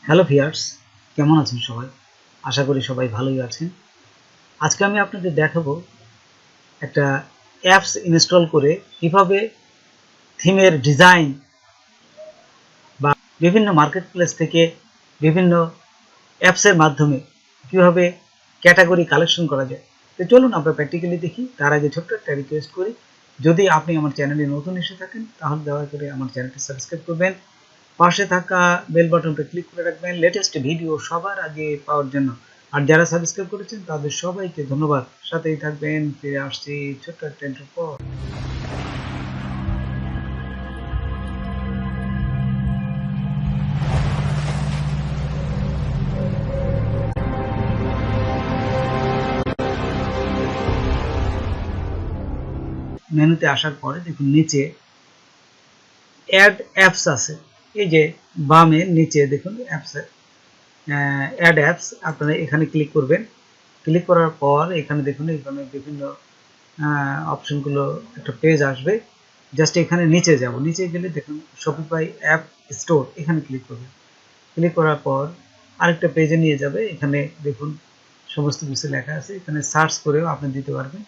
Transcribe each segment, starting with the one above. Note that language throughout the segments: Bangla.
হ্যালো ভিউয়ার্স, কেমন আছেন সবাই? আশা করি সবাই ভালোই আছেন। আজকে আমি আপনাদের দেখাবো একটা অ্যাপস ইনস্টল করে কিভাবে থিমের ডিজাইন বা বিভিন্ন মার্কেট প্লেস থেকে বিভিন্ন অ্যাপসের মাধ্যমে কিভাবে ক্যাটাগরি কালেকশন করা যায়। তো চলুন আমরা প্র্যাকটিক্যালি দেখি। তার আগে ছোট্ট একটা রিকোয়েস্ট করি, যদি আপনি আমার চ্যানেলে নতুন এসে থাকেন তাহলে দয়া করে আমার চ্যানেলটি সাবস্ক্রাইব করবেন, পাশে থাকা বেল বাটনটা ক্লিক করে রাখবেন লেটেস্ট ভিডিও সবার আগে পাওয়ার জন্য। আর যারা সাবস্ক্রাইব করেছেন তাদের সবাইকে ধন্যবাদ। সাথেই থাকবেন। ফিরে আসছি ছোট্ট একটা ইন্ট্রোর পর। মেনুতে আসার পরে দেখুন নিচে অ্যাড অ্যাপস আছে। এই যে বামে নিচে দেখুন অ্যাপস, অ্যাড অ্যাপস, আপনারা এখানে ক্লিক করবেন। ক্লিক করার পর এখানে দেখুন এখানে বিভিন্ন অপশনগুলো একটা পেজ আসবে। জাস্ট এখানে নিচে যাব, নিচে গেলে দেখুন শপিফাই অ্যাপ স্টোর, এখানে ক্লিক করবেন। ক্লিক করার পর আরেকটা পেজে নিয়ে যাবে। এখানে দেখুন সমস্ত কিছু লেখা আছে। এখানে সার্চ করেও আপনি দিতে পারবেন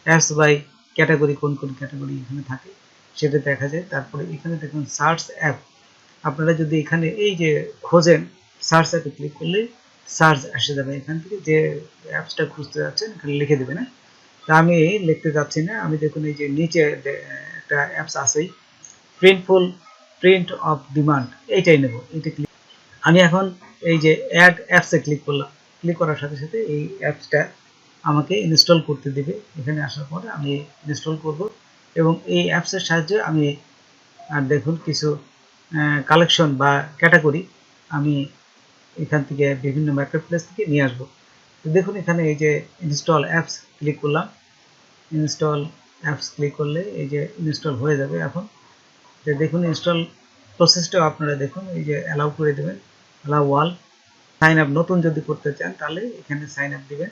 অ্যাপস বাই ক্যাটাগরি, কোন কোন ক্যাটাগরি এখানে থাকে সেটা দেখা যায়। তারপরে এখানে দেখুন সার্চ অ্যাপ, আপনারা যদি এখানে এই যে খোঁজেন সার্চ অ্যাপে ক্লিক করলে সার্চ আসে যাবে। এখান থেকে যে অ্যাপসটা খুঁজতে যাচ্ছেন এখানে লিখে দেবে না। তা আমি লিখতে যাচ্ছি না, আমি দেখুন এই যে নিচে একটা অ্যাপস আছেই, প্রিন্টফুল প্রিন্ট অফ ডিমান্ড, এইটাই নেব। এইটা ক্লিক, আমি এখন এই যে অ্যাড অ্যাপসে ক্লিক করলাম। ক্লিক করার সাথে সাথে এই অ্যাপসটা আমাকে ইনস্টল করতে দিবে। এখানে আসার পরে আমি ইনস্টল করব এবং এই অ্যাপসের সাহায্যে আমি দেখুন কিছু কালেকশন বা ক্যাটাগরি আমি এখান থেকে বিভিন্ন মার্কেট প্লেস থেকে নিয়ে আসবো। তো দেখুন এখানে এই যে ইনস্টল অ্যাপস ক্লিক করলাম। ইনস্টল অ্যাপস ক্লিক করলে এই যে ইনস্টল হয়ে যাবে এখন। তো দেখুন ইনস্টল প্রসেসটাও আপনারা দেখুন, এই যে অ্যালাউ করে দেবেন, অ্যালাউ ওয়াল। সাইন আপ নতুন যদি করতে চান তাহলে এখানে সাইন আপ দিবেন।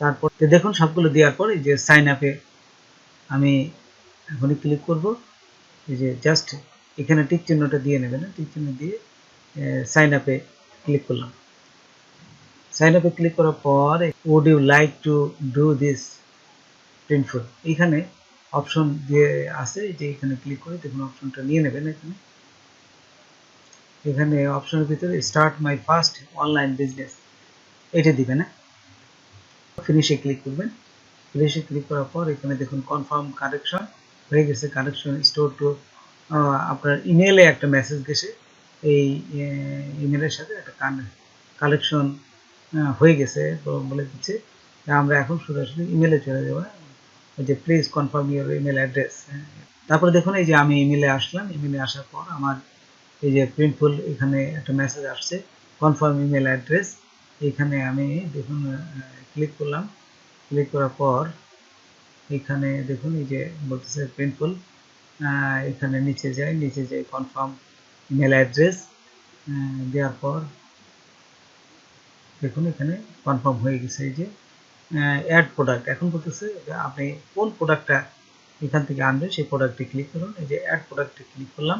তারপর দেখুন সবগুলো দেওয়ার পর এই যে সাইন আপে আমি এখনই ক্লিক করব। এই যে জাস্ট এখানে টিক চিহ্নটা দিয়ে নেবেন, টিক চিহ্ন দিয়ে সাইন আপে ক্লিক করলাম। সাইন আপে ক্লিক করার পর would you like to do this Printful, এখানে অপশন দিয়ে আছে যে এখানে ক্লিক করে দেখুন অপশনটা নিয়ে নেবেন। এখানে অপশনের ভিতরে start my first online business, এটা দিবেন। ফিনিশে ক্লিক করবেন। ফিনিশে ক্লিক করার পর এখানে দেখুন কনফার্ম কারেকশন হয়ে গেছে। কারেকশন স্টোর টু, আপনার ইমেলে একটা মেসেজ গেছে, এই ইমেলের সাথে একটা কালেকশন হয়ে গেছে বলে দিচ্ছে। আমরা এখন সরাসরি ইমেলে চলে যাব, ওই যে please confirm your email address. তারপরে দেখুন এই যে আমি ইমেলে আসলাম। ইমেলে আসার পর আমার এই যে প্রিন্টফুল এখানে একটা মেসেজ আসছে, কনফার্ম ইমেল অ্যাড্রেস। এখানে আমি দেখুন ক্লিক করলাম। ক্লিক করার পর এখানে দেখুন এই যে বলতেছে প্রিন্টফুল, এখানে নিচে যাই কনফার্ম ইমেল অ্যাড্রেস দেওয়ার পর দেখুন এখানে কনফার্ম হয়ে গেছে। এই যে অ্যাড প্রোডাক্ট, এখন বলতেছে আপনি কোন প্রোডাক্টটা এখান থেকে আনবেন সেই প্রোডাক্টে ক্লিক করুন। এই যে অ্যাড প্রোডাক্টে ক্লিক করলাম।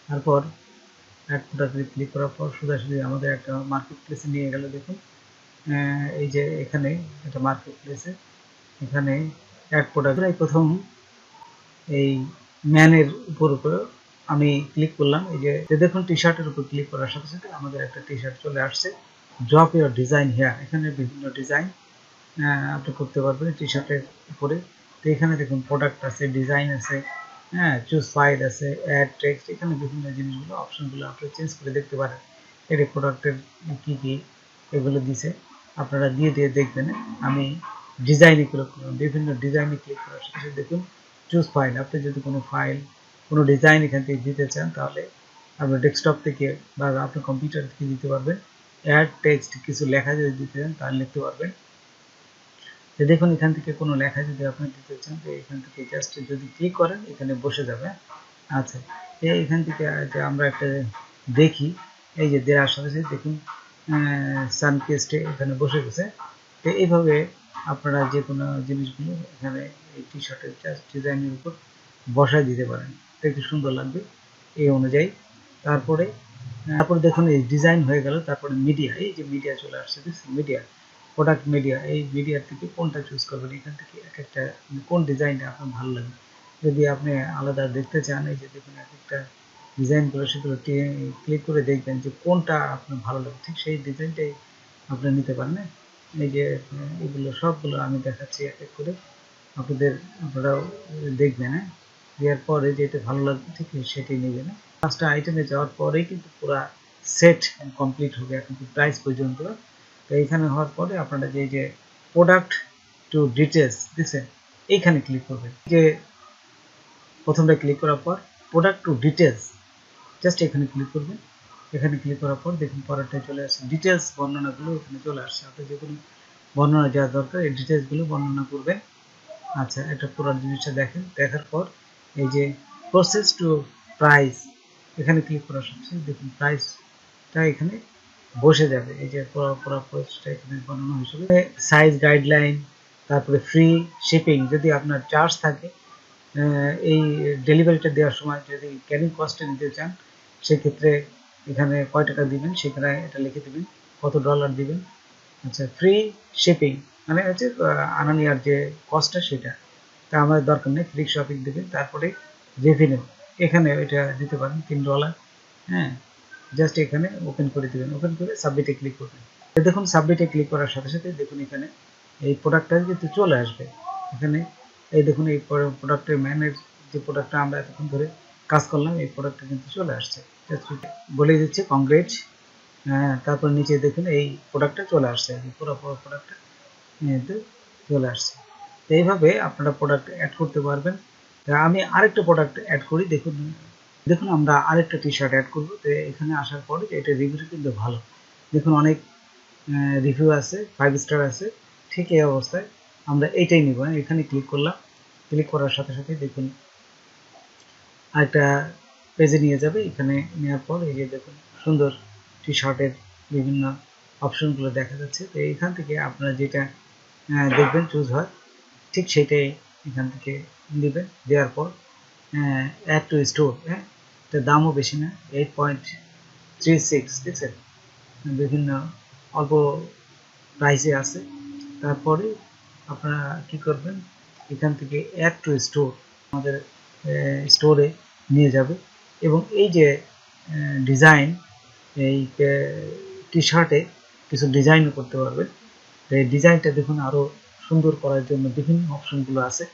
তারপর অ্যাড প্রোডাক্টে ক্লিক করার পর সোজাসুজি আমাদের একটা মার্কেট প্লেসে নিয়ে গেল। দেখুন এই যে এখানে একটা মার্কেট প্লেসে এখানে অ্যাড প্রোডাক্ট প্রথম এই ম্যানের উপর আমি ক্লিক করলাম। এই যে দেখুন টি শার্টের উপর ক্লিক করার সাথে সাথে আমাদের একটা টি শার্ট চলে আসছে। ড্রপ ইউর ডিজাইন হেয়ার, এখানে বিভিন্ন ডিজাইন আপনি করতে পারবেন টি শার্টের উপরে। তো এখানে দেখুন প্রোডাক্ট আছে, ডিজাইন আছে, চুজ ফাইল আছে, অ্যাড টেক্সট, এখানে বিভিন্ন জিনিসগুলো অপশনগুলো আপনি চেঞ্জ করে দেখতে পারেন। এর প্রোডাক্টের কী কী এগুলো দিছে, আপনারা দিয়ে দেখবেন। আমি ডিজাইনে ক্লিক করলাম। বিভিন্ন ডিজাইনে ক্লিক করার সাথে দেখুন চুজ ফাইল, আপনি যদি কোনো ফাইল কোনো ডিজাইন এখান থেকে দিতে চান তাহলে আপনার ডেস্কটপ থেকে বা আপনার কম্পিউটার থেকে দিতে পারবেন। অ্যাড টেক্সট, কিছু লেখা যদি দিতে চান তাহলে লিখতে পারবেন। তো দেখুন এখান থেকে কোনো লেখা যদি আপনি দিতে চান তো এখান থেকে জাস্ট যদি ক্লিক করেন এখানে বসে যাবে। আচ্ছা, এখান থেকে যে আমরা একটা দেখি, এই যে দেওয়ার সাথে সাথে দেখুন সানকেস্টে এখানে বসে গেছে। তো এইভাবে আপনারা যে কোনো জিনিসগুলো এখানে এই টি শার্টের জাস্ট ডিজাইনের উপর বসায় দিতে পারেন, দেখতে সুন্দর লাগবে এই অনুযায়ী। তারপরে তারপর দেখুন এই ডিজাইন হয়ে গেল, তারপরে মিডিয়া, এই যে মিডিয়া চলে আসছে, মিডিয়া প্রোডাক্ট মিডিয়া, এই মিডিয়ার থেকে কোনটা চুজ করবেন, এখান থেকে এক একটা কোন ডিজাইনটা আপনার ভালো লাগে। যদি আপনি আলাদা দেখতে চান, এই যে দেখুন এক একটা ডিজাইনগুলো, সেগুলো ক্লিক করে দেখবেন যে কোনটা আপনার ভালো লাগে, ঠিক সেই ডিজাইনটাই আপনি নিতে পারেন। এই যে এগুলো সবগুলো আমি দেখাচ্ছি এক এক করে, আপনারাও দেখবেন। দেওয়ার পরে যেটা ভালো লাগবে ঠিক সেটাই নেবেন। পাঁচটা আইটেমে যাওয়ার পরেই কিন্তু পুরো সেট কমপ্লিট হবে, এখন প্রাইস পর্যন্ত। তো এইখানে হওয়ার পরে আপনারা যে প্রোডাক্ট টু ডিটেলস দেখছেন, এইখানে ক্লিক করবেন। যে প্রথমটা ক্লিক করার পর প্রোডাক্ট টু ডিটেলস, জাস্ট এখানে ক্লিক করবেন। এখানে ক্লিক করার পর দেখুন পরেরটায় চলে আসছে, ডিটেলস বর্ণনাগুলো এখানে চলে আসছে। আপনি যে কোনো বর্ণনা দেওয়া দরকার, এই ডিটেলসগুলো বর্ণনা করবেন। আচ্ছা, এটা পুরো জিনিসটা দেখেন, দেখার পর এই যে প্রসেস টু প্রাইস, এখানে ক্লিক করার সাথে দেখুন প্রাইসটা এখানে বসে যাবে। এই যে পুরো প্রসেসটা এখানে বর্ণনা হিসেবে সাইজ গাইডলাইন, তারপরে ফ্রি শিপিং, যদি আপনার চার্জ থাকে এই ডেলিভারিটা দেওয়ার সময়, যদি ক্যারিং কস্টে নিতে চান সেক্ষেত্রে এখানে কয় টাকা দিবেন সেখানে এটা লিখে দিবেন, কত ডলার দিবেন। আচ্ছা, ফ্রি শিপিং মানে হচ্ছে আনা নেওয়ার যে কস্টটা সেটা, তা আমাদের দরকার নেই, ফ্রি শপিং দেবেন। তারপরে রেভিনিউ, এখানে এটা দিতে পারেন $3। হ্যাঁ, জাস্ট এখানে ওপেন করে দেবেন, ওপেন করে সাবমিটে ক্লিক করবেন। দেখুন সাবমিটে ক্লিক করার সাথে সাথে দেখুন এখানে এই প্রোডাক্টটা কিন্তু চলে আসবে। এখানে এই দেখুন এই প্রোডাক্টের ম্যানের যে প্রোডাক্টটা আমরা এতক্ষণ ধরে কাজ করলাম, এই প্রোডাক্টটা কিন্তু চলে আসছে। বলে দিচ্ছে কংগ্রেট। তারপর নিচে দেখুন এই প্রোডাক্টটা চলে আসছে, পুরো প্রোডাক্টটা কিন্তু চলে আসছে। তো এইভাবে আপনারা প্রোডাক্ট অ্যাড করতে পারবেন। আমি আরেকটা প্রোডাক্ট অ্যাড করি, দেখুন দেখুন আমরা আরেকটা টি শার্ট অ্যাড করবো। তো এখানে আসার পরে এটা রিভিউ কিন্তু ভালো, দেখুন অনেক রিভিউ আছে, 5 স্টার আছে। ঠিক এই অবস্থায় আমরা এইটাই নিব। এখানে ক্লিক করলাম, ক্লিক করার সাথে সাথে দেখুন আরেকটা পেজে নিয়ে যাবে। এখানে নেওয়ার পর এই যে দেখুন সুন্দর টি শার্টের বিভিন্ন অপশনগুলো দেখা যাচ্ছে। তো এইখান থেকে আপনারা যেটা দেখবেন চুজ হয়, ঠিক সেটাই এখান থেকে নেবেন। দেওয়ার পর অ্যাড টু স্টোর, হ্যাঁ, তো দামও বেশি না, 8.36, দেখছেন বিভিন্ন অল্প প্রাইসে আছে। তারপরে আপনারা কি করবেন, এখান থেকে অ্যাড টু স্টোর আমাদের স্টোরে নিয়ে যাবে। এবং এই যে ডিজাইন, এই টি শার্টে কিছু ডিজাইনও করতে পারবে। তো এই ডিজাইনটা দেখুন আরও সুন্দর করার জন্য বিভিন্ন অপশনগুলো আছে।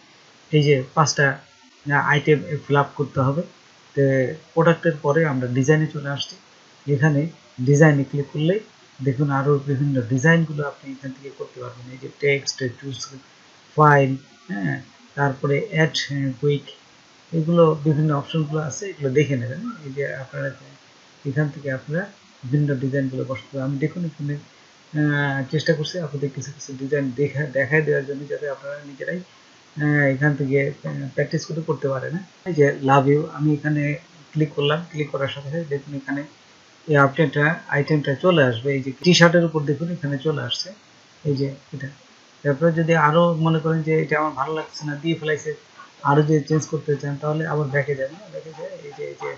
এই যে 5টা আইটেম ফিল আপ করতে হবে। তো প্রোডাক্টের পরে আমরা ডিজাইনে চলে আসছি। এখানে ডিজাইনে ক্লিক করলে দেখুন আরও বিভিন্ন ডিজাইনগুলো আপনি এখান থেকে করতে পারবেন। এই যে টেক্সট, চুজ ফাইল, হ্যাঁ, তারপরে অ্যাড কুইক, এগুলো বিভিন্ন অপশনগুলো আছে, এগুলো দেখে নেবেন। এই যে আপনারা এখান থেকে আপনারা বিভিন্ন ডিজাইনগুলো বসাতে পারেন। আমি দেখুন এখানে চেষ্টা করছি আপনাদের কিছু কিছু ডিজাইন দেখায় দেওয়ার জন্য, যাতে আপনারা নিজেরাই এখান থেকে প্র্যাকটিস করতে পারেন। এই যে লাভ ইউ, আমি এখানে ক্লিক করলাম, ক্লিক করার সাথে সাথে দেখুন এখানে এই আইটেমটা চলে আসবে। এই যে টি শার্টের উপর দেখুন এখানে চলে আসছে, এই যে এটা। তারপরে যদি আরও মনে করেন যে এটা আমার ভালো লাগছে না, দিয়ে ফেলাইছে, আরও যদি চেঞ্জ করতে চান তাহলে আবার ব্যাকে যাবেন। ব্যাকে যায় এই যে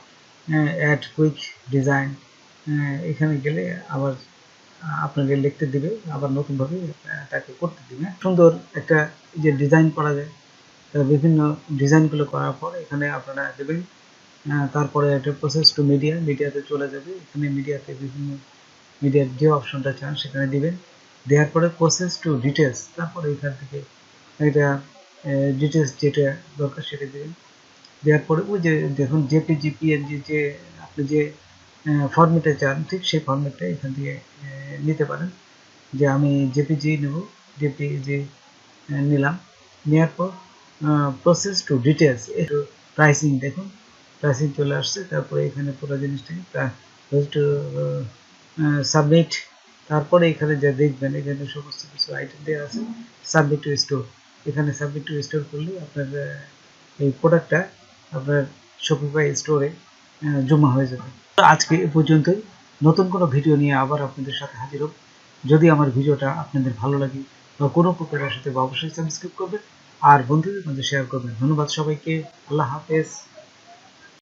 অ্যাড কুইক ডিজাইন, এখানে গেলে আবার আপনাকে লিখতে দিবে, আবার নতুনভাবে তাকে করতে দিবে। সুন্দর একটা যে ডিজাইন করা যায়, বিভিন্ন ডিজাইনগুলো করার পর এখানে আপনারা দেবেন। তারপরে একটা প্রসেস টু মিডিয়াতে চলে যাবে। এখানে মিডিয়াতে বিভিন্ন মিডিয়ার যে অপশনটা চান সেখানে দিবেন। দেওয়ার পরে প্রসেস টু ডিটেলস, তারপরে এখান থেকে এটা ডিটেলস যেটা দরকার সেটা দেবেন। দেওয়ার পরে ওই যে দেখুন জেপিজি পিএনজি যে আপনি যে ফরম্যাটে চান, ঠিক সেই ফরম্যাটটা এখান থেকে নিতে পারেন। যে আমি জেপিজি নেব, জেপিজি নিলাম। নেওয়ার পর প্রসেস টু ডিটেলস, একটু প্রাইসিং দেখুন, প্রাইসিং চলে আসছে। তারপরে এখানে পুরো জিনিসটাকে টু সাবমিট। তারপরে এখানে যা দেখবেন এখানে সমস্ত কিছু আইটেম দেওয়া আছে। সাবমিট টু স্টোর, এখানে সাবমিট টু স্টোর করলে আপনার এই প্রোডাক্টটা আপনার শপিফাই স্টোরে জমা হয়ে যাবে। আজকে এ পর্যন্তই, নতুন কোনো ভিডিও নিয়ে আবার আপনাদের সাথে হাজির হব। যদি আমার ভিডিওটা আপনাদের ভালো লাগে বা কোনো প্রকারের সাথে অবশ্যই সাবস্ক্রাইব করবেন আর বন্ধুদের মধ্যে শেয়ার করবেন। ধন্যবাদ সবাইকে, আল্লাহ হাফেজ।